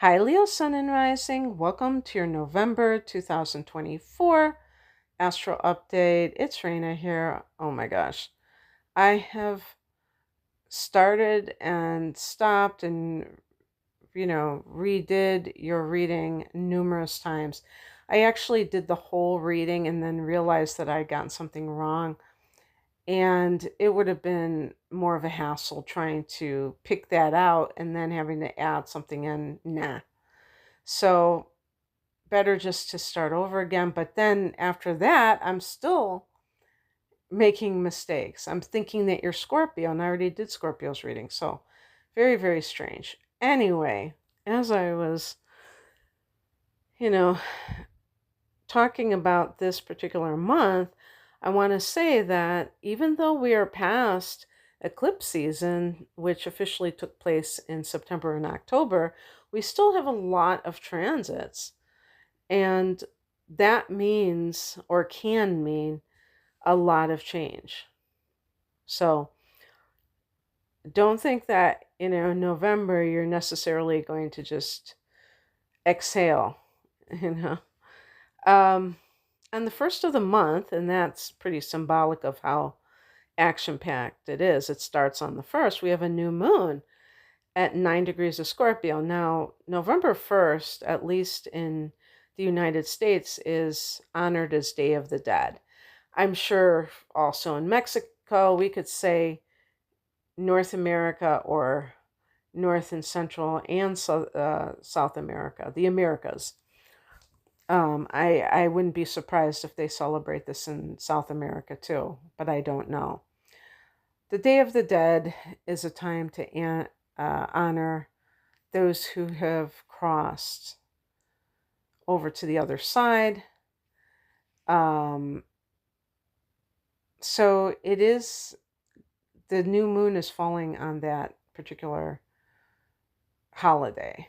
Hi, Leo Sun and Rising. Welcome to your November 2024 Astro Update. It's Raina here. Oh my gosh. I have started and stopped and, redid your reading numerous times. I actually did the whole reading and then realized that I'd gotten something wrong. And it would have been more of a hassle trying to pick that out and then having to add something in. Nah. So better just to start over again. But then after that, I'm still making mistakes. I'm thinking that you're Scorpio, and I already did Scorpio's reading. So very, very strange. Anyway, as I was, you know, talking about this particular month, I want to say that even though we are past eclipse season, which officially took place in September and October, we still have a lot of transits. And that means or can mean a lot of change. So don't think that, in November, you're necessarily going to just exhale, you know. Um, on the first of the month, and that's pretty symbolic of how action packed it is, it starts on the first, we have a new moon at 9 degrees of Scorpio. Now, November 1st, at least in the United States, is honored as Day of the Dead. I'm sure also in Mexico, we could say North America or North and Central and South America, the Americas. I wouldn't be surprised if they celebrate this in South America too, but I don't know. The Day of the Dead is a time to honor those who have crossed over to the other side. So it is, the new moon is falling on that particular holiday,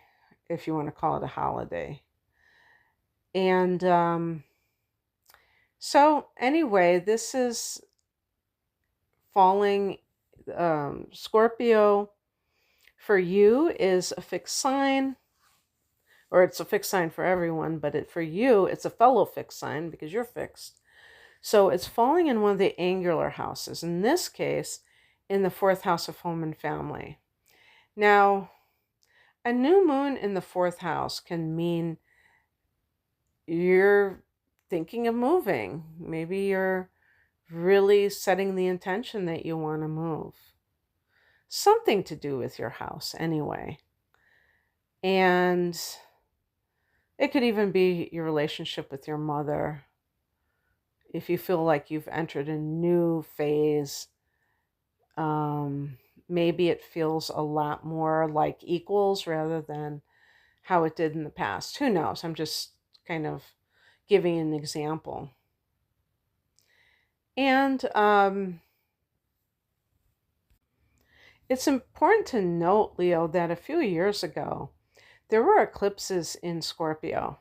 if you want to call it a holiday. And so anyway, this is falling, Scorpio for you is a fixed sign, or it's a fixed sign for everyone, but for you, it's a fellow fixed sign because you're fixed. So it's falling in one of the angular houses, in this case, in the fourth house of home and family. Now, a new moon in the fourth house can mean you're thinking of moving. Maybe you're really setting the intention that you want to move. Something to do with your house, anyway. And it could even be your relationship with your mother. If you feel like you've entered a new phase, maybe it feels a lot more like equals rather than how it did in the past. Who knows? I'm just kind of giving an example. And it's important to note, Leo, that a few years ago, there were eclipses in Scorpio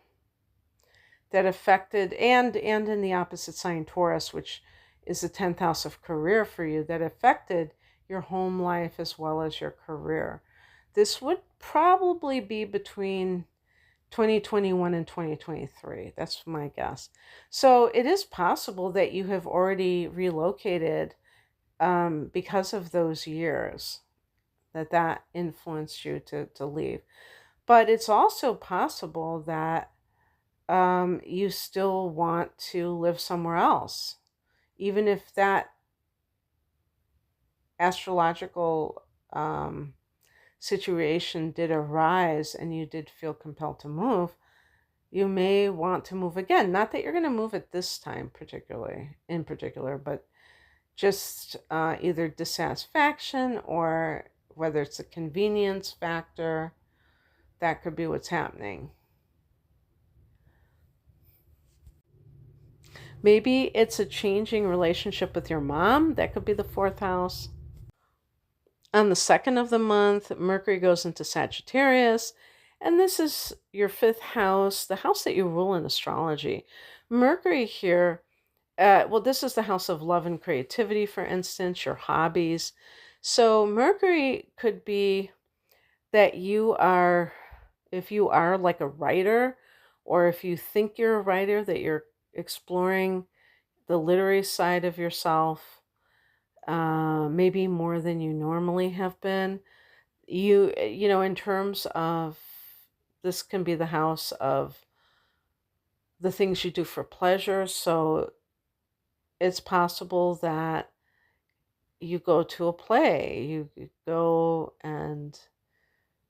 that affected, and in the opposite sign, Taurus, which is the 10th house of career for you, that affected your home life as well as your career. This would probably be between 2021 and 2023. That's my guess. So it is possible that you have already relocated because of those years, that influenced you to leave. But it's also possible that you still want to live somewhere else, even if that astrological situation did arise and you did feel compelled to move. You may want to move again. Not that you're going to move at this time in particular, but just either dissatisfaction or whether it's a convenience factor, that could be what's happening. Maybe it's a changing relationship with your mom. That could be the fourth house. On the second of the month, Mercury goes into Sagittarius, and this is your fifth house, the house that you rule in astrology. Mercury here, this is the house of love and creativity, for instance, your hobbies. So Mercury could be that you are if you are like a writer, or if you think you're a writer, that you're exploring the literary side of yourself, maybe more than you normally have been. In terms of, this can be the house of the things you do for pleasure. So it's possible that you go to a play, you go and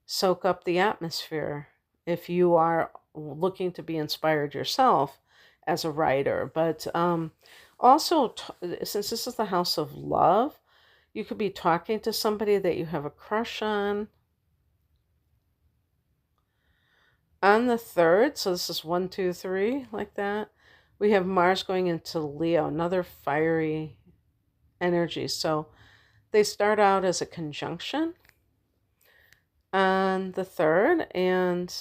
soak up the atmosphere if you are looking to be inspired yourself as a writer. But also, since this is the house of love, you could be talking to somebody that you have a crush on the third. So this is 1, 2, 3, like that. We have Mars going into Leo, another fiery energy. So they start out as a conjunction on the third, and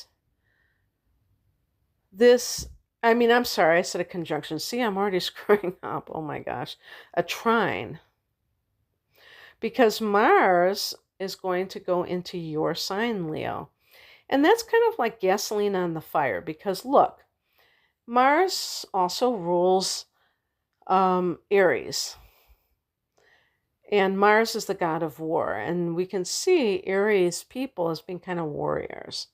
this, I mean, I'm sorry, I said a conjunction. See, I'm already screwing up. Oh my gosh. A trine. Because Mars is going to go into your sign, Leo. And that's kind of like gasoline on the fire, because look, Mars also rules Aries. And Mars is the god of war. And we can see Aries people as being kind of warriors.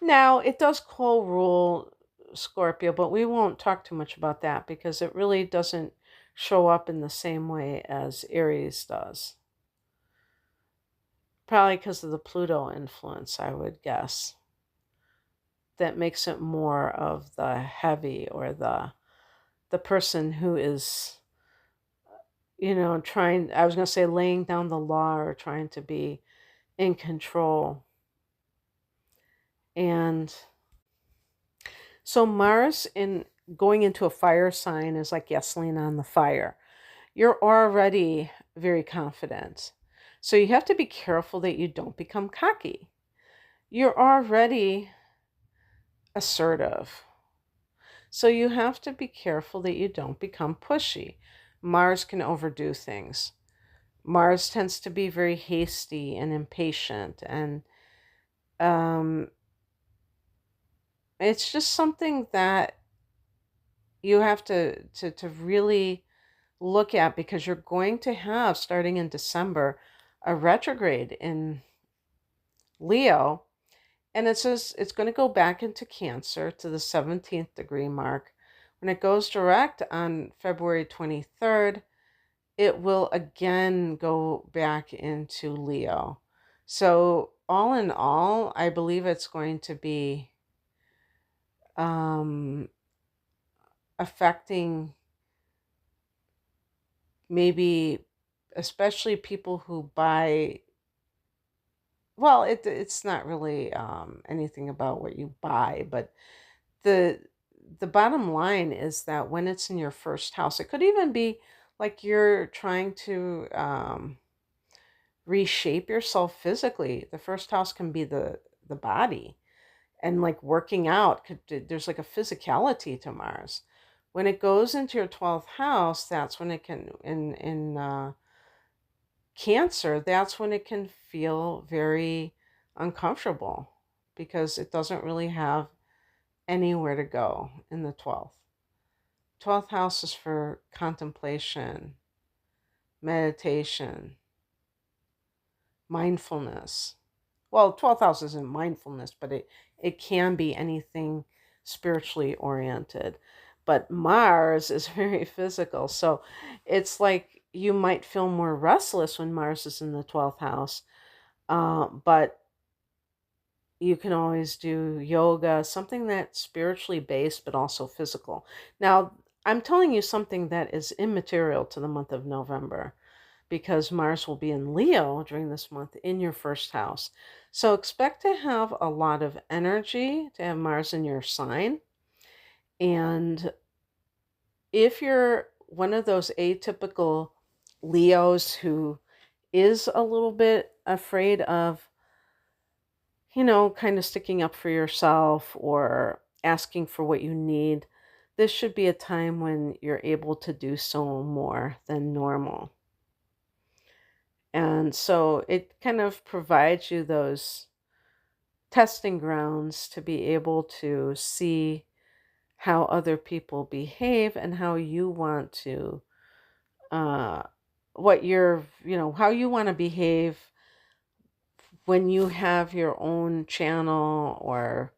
Now, it does co-rule Scorpio, but we won't talk too much about that because it really doesn't show up in the same way as Aries does. Probably because of the Pluto influence, I would guess. That makes it more of the heavy, or the person who is, trying, I was going to say laying down the law, or trying to be in control. And so Mars in going into a fire sign is like gasoline on the fire. You're already very confident. So you have to be careful that you don't become cocky. You're already assertive. So you have to be careful that you don't become pushy. Mars can overdo things. Mars tends to be very hasty and impatient, and it's just something that you have to really look at, because you're going to have, starting in December, a retrograde in Leo, and it says it's going to go back into Cancer to the 17th degree mark. When it goes direct on February 23rd, it will again go back into Leo. So all in all, I believe it's going to be affecting maybe especially people who buy, well, it's not really anything about what you buy, but the the bottom line is that when it's in your first house, it could even be like you're trying to reshape yourself physically. The first house can be the body, and like working out there's like a physicality to Mars. When it goes into your 12th house, that's when it can, in Cancer, that's when it can feel very uncomfortable, because it doesn't really have anywhere to go in the 12th house is for contemplation, meditation, mindfulness. Well, 12th house isn't mindfulness, but it can be anything spiritually oriented. But Mars is very physical. So it's like you might feel more restless when Mars is in the 12th house. But you can always do yoga, something that's spiritually based, but also physical. Now, I'm telling you something that is immaterial to the month of November, because Mars will be in Leo during this month in your first house. So expect to have a lot of energy, to have Mars in your sign. And if you're one of those atypical Leos who is a little bit afraid of, kind of sticking up for yourself or asking for what you need, this should be a time when you're able to do so more than normal. And so it kind of provides you those testing grounds to be able to see how other people behave and how you want to, uh, how you want to behave when you have your own channel or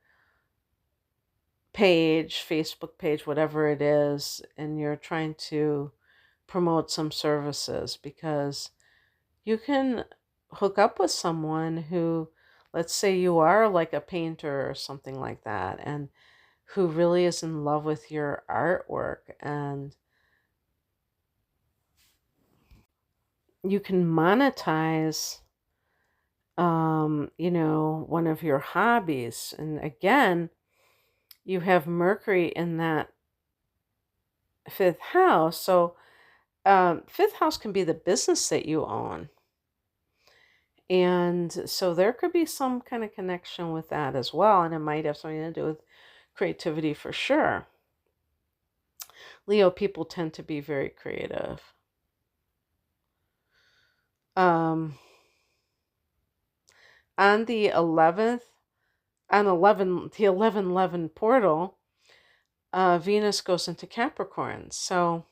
page, Facebook page, whatever it is, and you're trying to promote some services, because you can hook up with someone who, let's say you are like a painter or something like that, and who really is in love with your artwork, and you can monetize one of your hobbies. And again, you have Mercury in that fifth house. So fifth house can be the business that you own. And so there could be some kind of connection with that as well. And it might have something to do with creativity for sure. Leo people tend to be very creative. Um, on the 11th, on 11, the 11 portal, Venus goes into Capricorn. So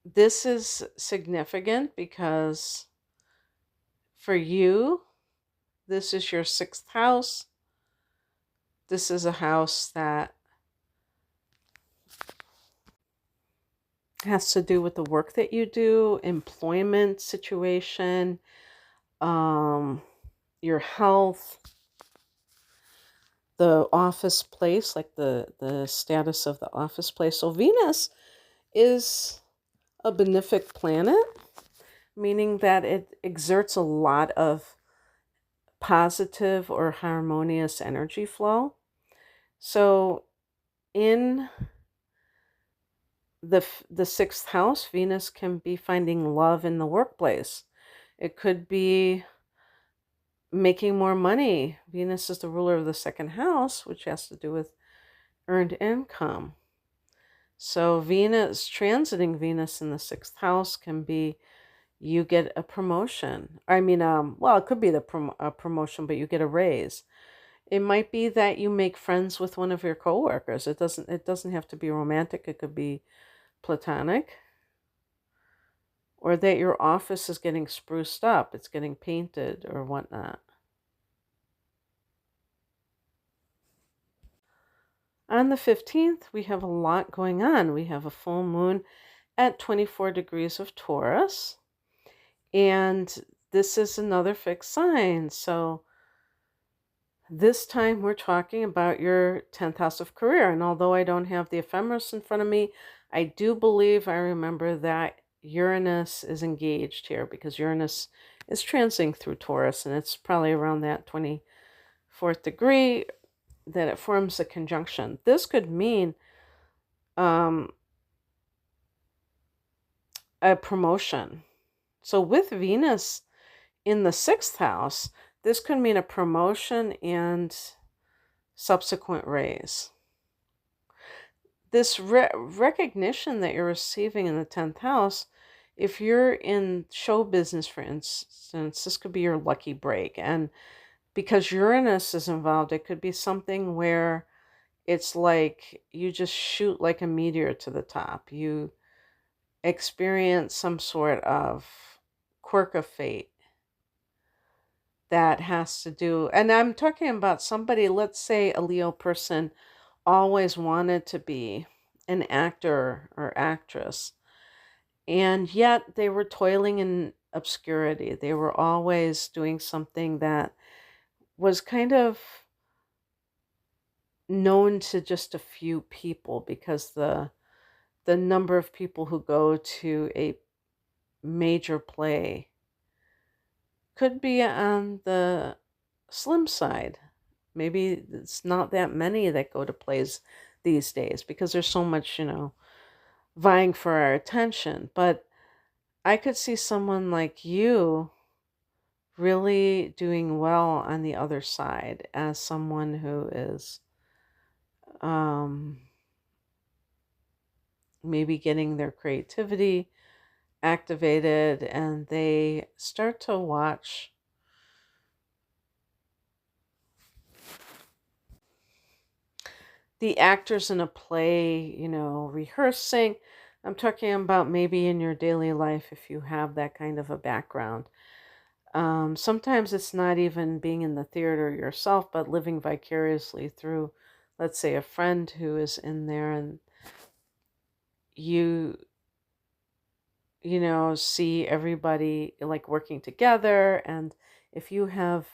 this is significant because for you, this is your sixth house. This is a house that has to do with the work that you do, employment situation, your health, the office place, like the status of the office place. So Venus is a benefic planet, meaning that it exerts a lot of positive or harmonious energy flow. So in the sixth house, Venus can be finding love in the workplace. It could be making more money. Venus is the ruler of the second house, which has to do with earned income. So Venus, transiting Venus in the sixth house can be you get a promotion. Well, it could be a promotion, but you get a raise. It might be that you make friends with one of your coworkers. It doesn't have to be romantic. It could be platonic. Or that your office is getting spruced up. It's getting painted or whatnot. On the 15th, we have a lot going on. We have a full moon at 24 degrees of Taurus. And this is another fixed sign. So this time we're talking about your 10th house of career. And although I don't have the ephemeris in front of me, I do believe I remember that Uranus is engaged here, because Uranus is transiting through Taurus, and it's probably around that 24th degree that it forms a conjunction. This could mean a promotion. So with Venus in the sixth house, this could mean a promotion and subsequent raise. This recognition that you're receiving in the 10th house, if you're in show business, for instance, this could be your lucky break. And because Uranus is involved, it could be something where it's like you just shoot like a meteor to the top. You experience some sort of quirk of fate that has to do, and I'm talking about somebody, let's say a Leo person always wanted to be an actor or actress, and yet they were toiling in obscurity. They were always doing something that was kind of known to just a few people, because the number of people who go to a major play could be on the slim side. Maybe it's not that many that go to plays these days, because there's so much, vying for our attention. But I could see someone like you really doing well on the other side, as someone who is maybe getting their creativity activated, and they start to watch the actors in a play, rehearsing. I'm talking about maybe in your daily life if you have that kind of a background. Sometimes it's not even being in the theater yourself, but living vicariously through, let's say, a friend who is in there, and you, see everybody like working together. And if you have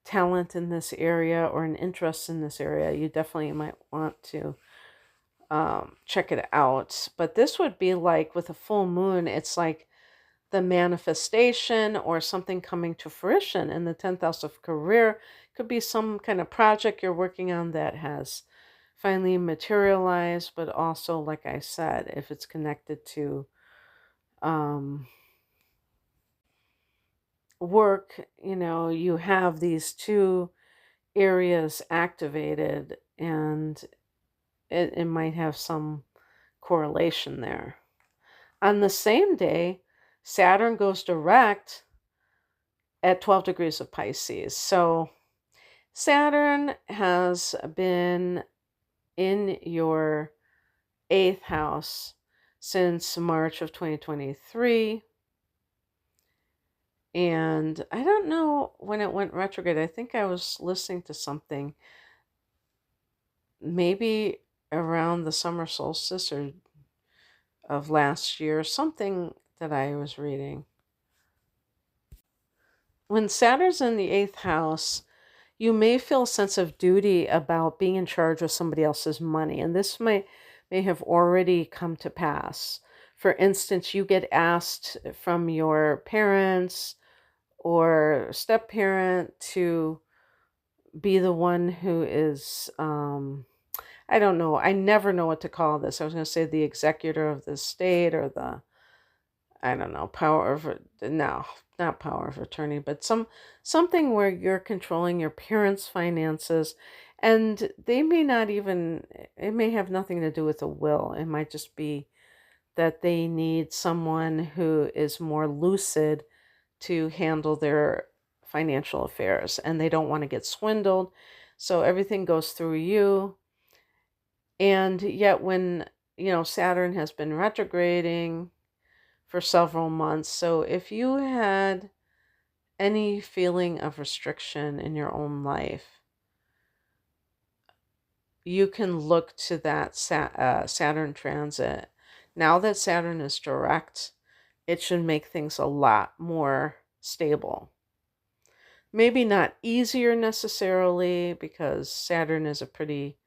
talent in this area or an interest in this area, you definitely might want to check it out. But this would be like with a full moon, it's like the manifestation or something coming to fruition in the 10th house of career. Could be some kind of project you're working on that has finally materialized, but also, like I said, if it's connected to um, work, you have these two areas activated, and it might have some correlation there. On the same day, Saturn goes direct at 12 degrees of Pisces. So Saturn has been in your eighth house since March of 2023. And I don't know when it went retrograde. I think I was listening to something maybe around the summer solstice or of last year, something that I was reading. When Saturn's in the eighth house, you may feel a sense of duty about being in charge of somebody else's money, and this may have already come to pass. For instance, you get asked from your parents or step parent to be the one who is, I don't know, I never know what to call this. I was going to say the executor of the estate, or the, I don't know, power of, no, not power of attorney, but something where you're controlling your parents' finances, and they may not even, it may have nothing to do with a will. It might just be that they need someone who is more lucid to handle their financial affairs, and they don't want to get swindled. So everything goes through you. And yet when, Saturn has been retrograding for several months. So if you had any feeling of restriction in your own life, you can look to that Saturn transit. Now that Saturn is direct, it should make things a lot more stable. Maybe not easier necessarily, because Saturn is a pretty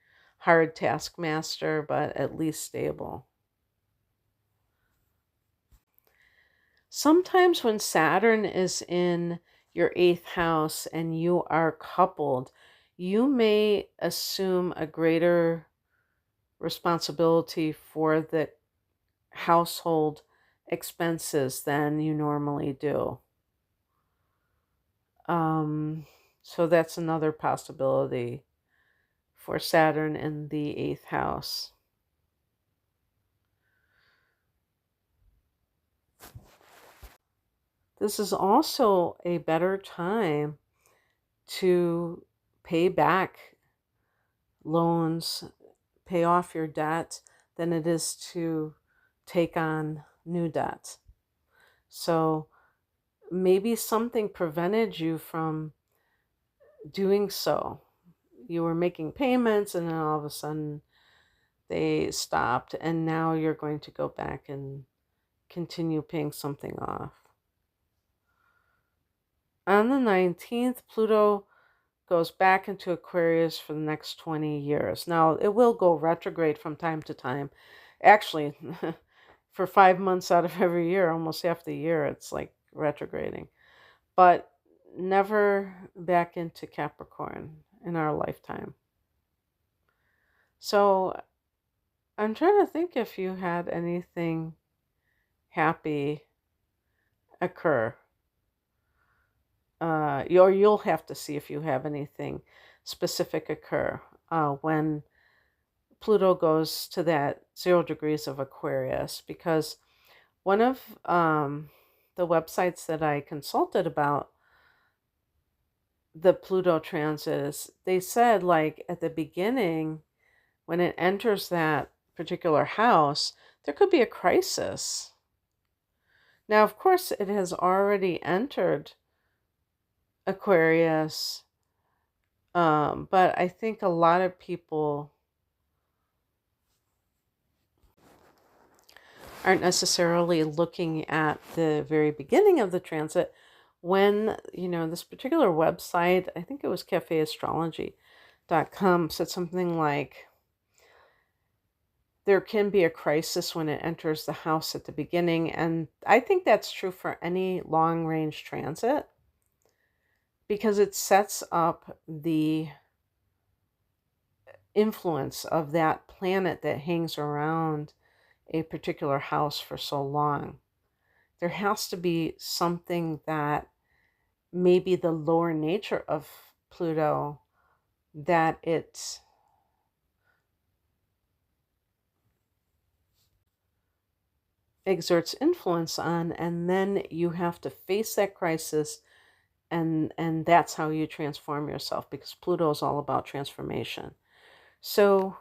hard taskmaster, but at least stable. Sometimes when Saturn is in your eighth house and you are coupled, you may assume a greater responsibility for the household expenses than you normally do. So that's another possibility for Saturn in the eighth house. This is also a better time to pay back loans, pay off your debt, than it is to take on new debt. So maybe something prevented you from doing so. You were making payments, and then all of a sudden they stopped, and now you're going to go back and continue paying something off. On the 19th, Pluto goes back into Aquarius for the next 20 years. Now, it will go retrograde from time to time. Actually, for 5 months out of every year, almost half the year, it's like retrograding. But never back into Capricorn in our lifetime. So I'm trying to think if you had anything happy occur. Or you'll have to see if you have anything specific occur when Pluto goes to that 0 degrees of Aquarius, because one of the websites that I consulted about the Pluto transit is, they said, like, at the beginning when it enters that particular house, there could be a crisis. Now, of course, it has already entered Aquarius, but I think a lot of people aren't necessarily looking at the very beginning of the transit when, this particular website, I think it was cafeastrology.com, said something like, there can be a crisis when it enters the house at the beginning. And I think that's true for any long range transit because it sets up the influence of that planet that hangs around a particular house for so long. There has to be something that maybe the lower nature of Pluto that it exerts influence on, and then you have to face that crisis, and that's how you transform yourself, because Pluto is all about transformation. So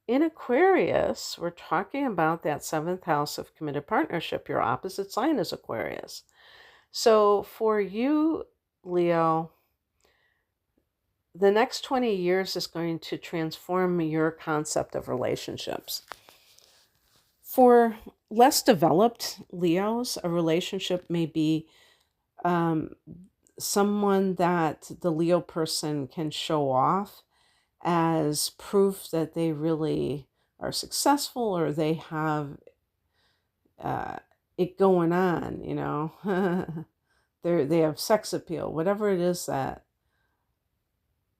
in Aquarius, we're talking about that seventh house of committed partnership. Your opposite sign is Aquarius. So for you, Leo, the next 20 years is going to transform your concept of relationships. For less developed Leos, a relationship may be someone that the Leo person can show off as proof that they really are successful, or they have it going on, they have sex appeal, whatever it is that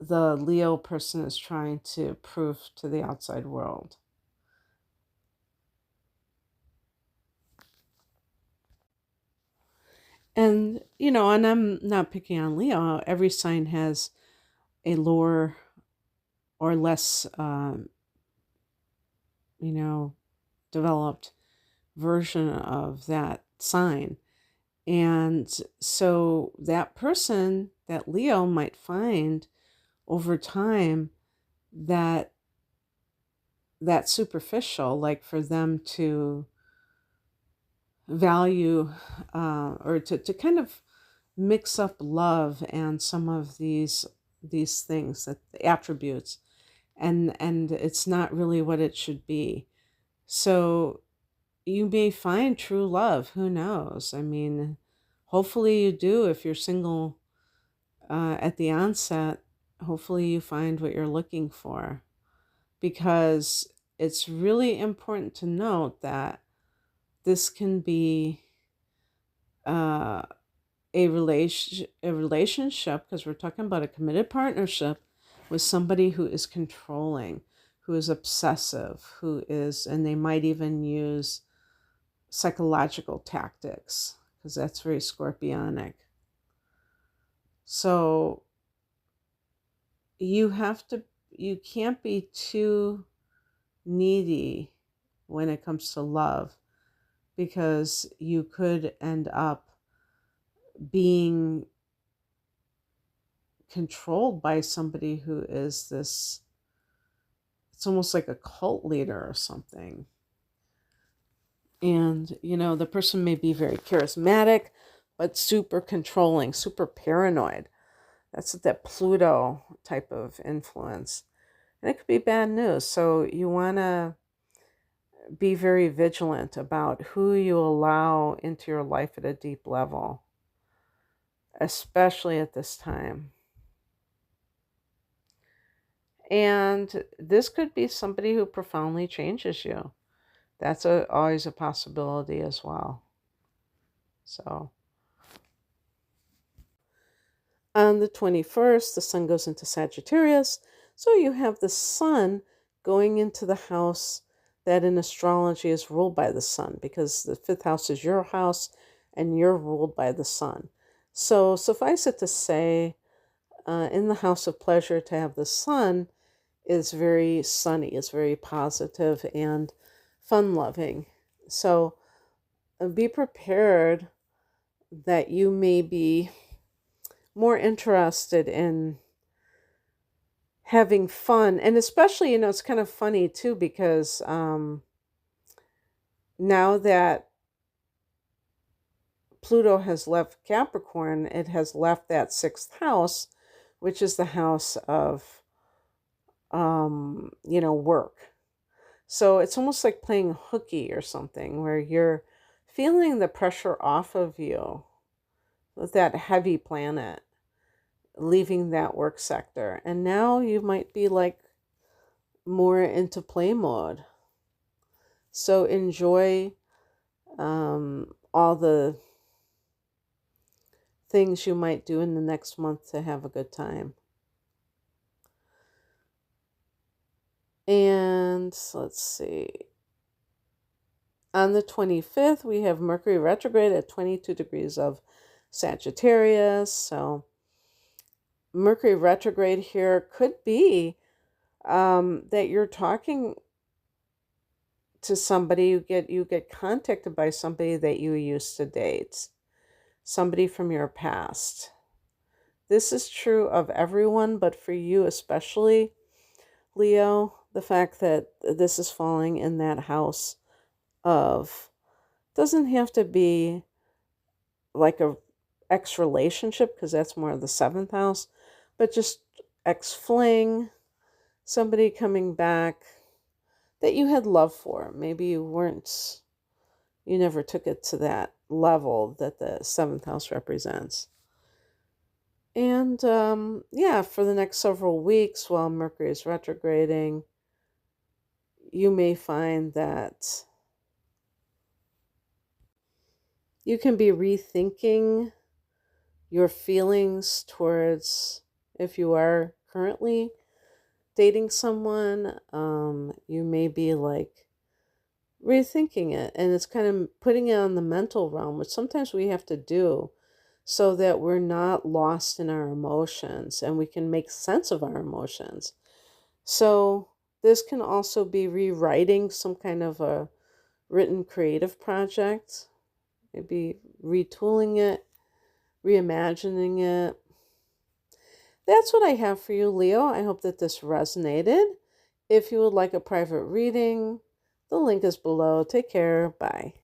the Leo person is trying to prove to the outside world. And, and I'm not picking on Leo. Every sign has a lower or less, developed version of that sign. And so that person, that Leo, might find over time that that's superficial, like for them to value or to kind of mix up love and some of these things, that the attributes, and it's not really what it should be. So you may find true love, who knows? I mean, hopefully you do. If you're single at the onset, hopefully you find what you're looking for, because it's really important to note that this can be uh, a relationship, because we're talking about a committed partnership with somebody who is controlling, who is obsessive, and they might even use psychological tactics, because that's very scorpionic. So you can't be too needy when it comes to love, because you could end up being controlled by somebody who is it's almost like a cult leader or something. And, the person may be very charismatic, but super controlling, super paranoid. That's that Pluto type of influence. And it could be bad news. So you want to be very vigilant about who you allow into your life at a deep level, especially at this time. And this could be somebody who profoundly changes you. That's always a possibility as well. So on the 21st, the sun goes into Sagittarius. So you have the sun going into the house that in astrology is ruled by the sun, because the fifth house is your house and you're ruled by the sun. So suffice it to say, in the house of pleasure, to have the sun is very sunny, is very positive and fun-loving. So be prepared that you may be more interested in having fun. And especially, it's kind of funny too, because now that Pluto has left Capricorn, it has left that sixth house, which is the house of, work. So it's almost like playing hooky or something, where you're feeling the pressure off of you with that heavy planet leaving that work sector. And now you might be like more into play mode. So enjoy all the things you might do in the next month to have a good time. And let's see. On the 25th, we have Mercury retrograde at 22 degrees of Sagittarius. So Mercury retrograde here could be that you're talking to somebody, you get contacted by somebody that you used to date, somebody from your past. This is true of everyone, but for you especially, Leo, the fact that this is falling in that house of, doesn't have to be like a ex relationship, because that's more of the seventh house, but just ex fling, somebody coming back that you had love for. Maybe you never took it to that level that the seventh house represents. And yeah, for the next several weeks while Mercury is retrograding, you may find that you can be rethinking your feelings towards, if you are currently dating someone, you may be like rethinking it, and it's kind of putting it on the mental realm, which sometimes we have to do so that we're not lost in our emotions and we can make sense of our emotions. So this can also be rewriting some kind of a written creative project, maybe retooling it, reimagining it. That's what I have for you, Leo. I hope that this resonated. If you would like a private reading, the link is below. Take care. Bye.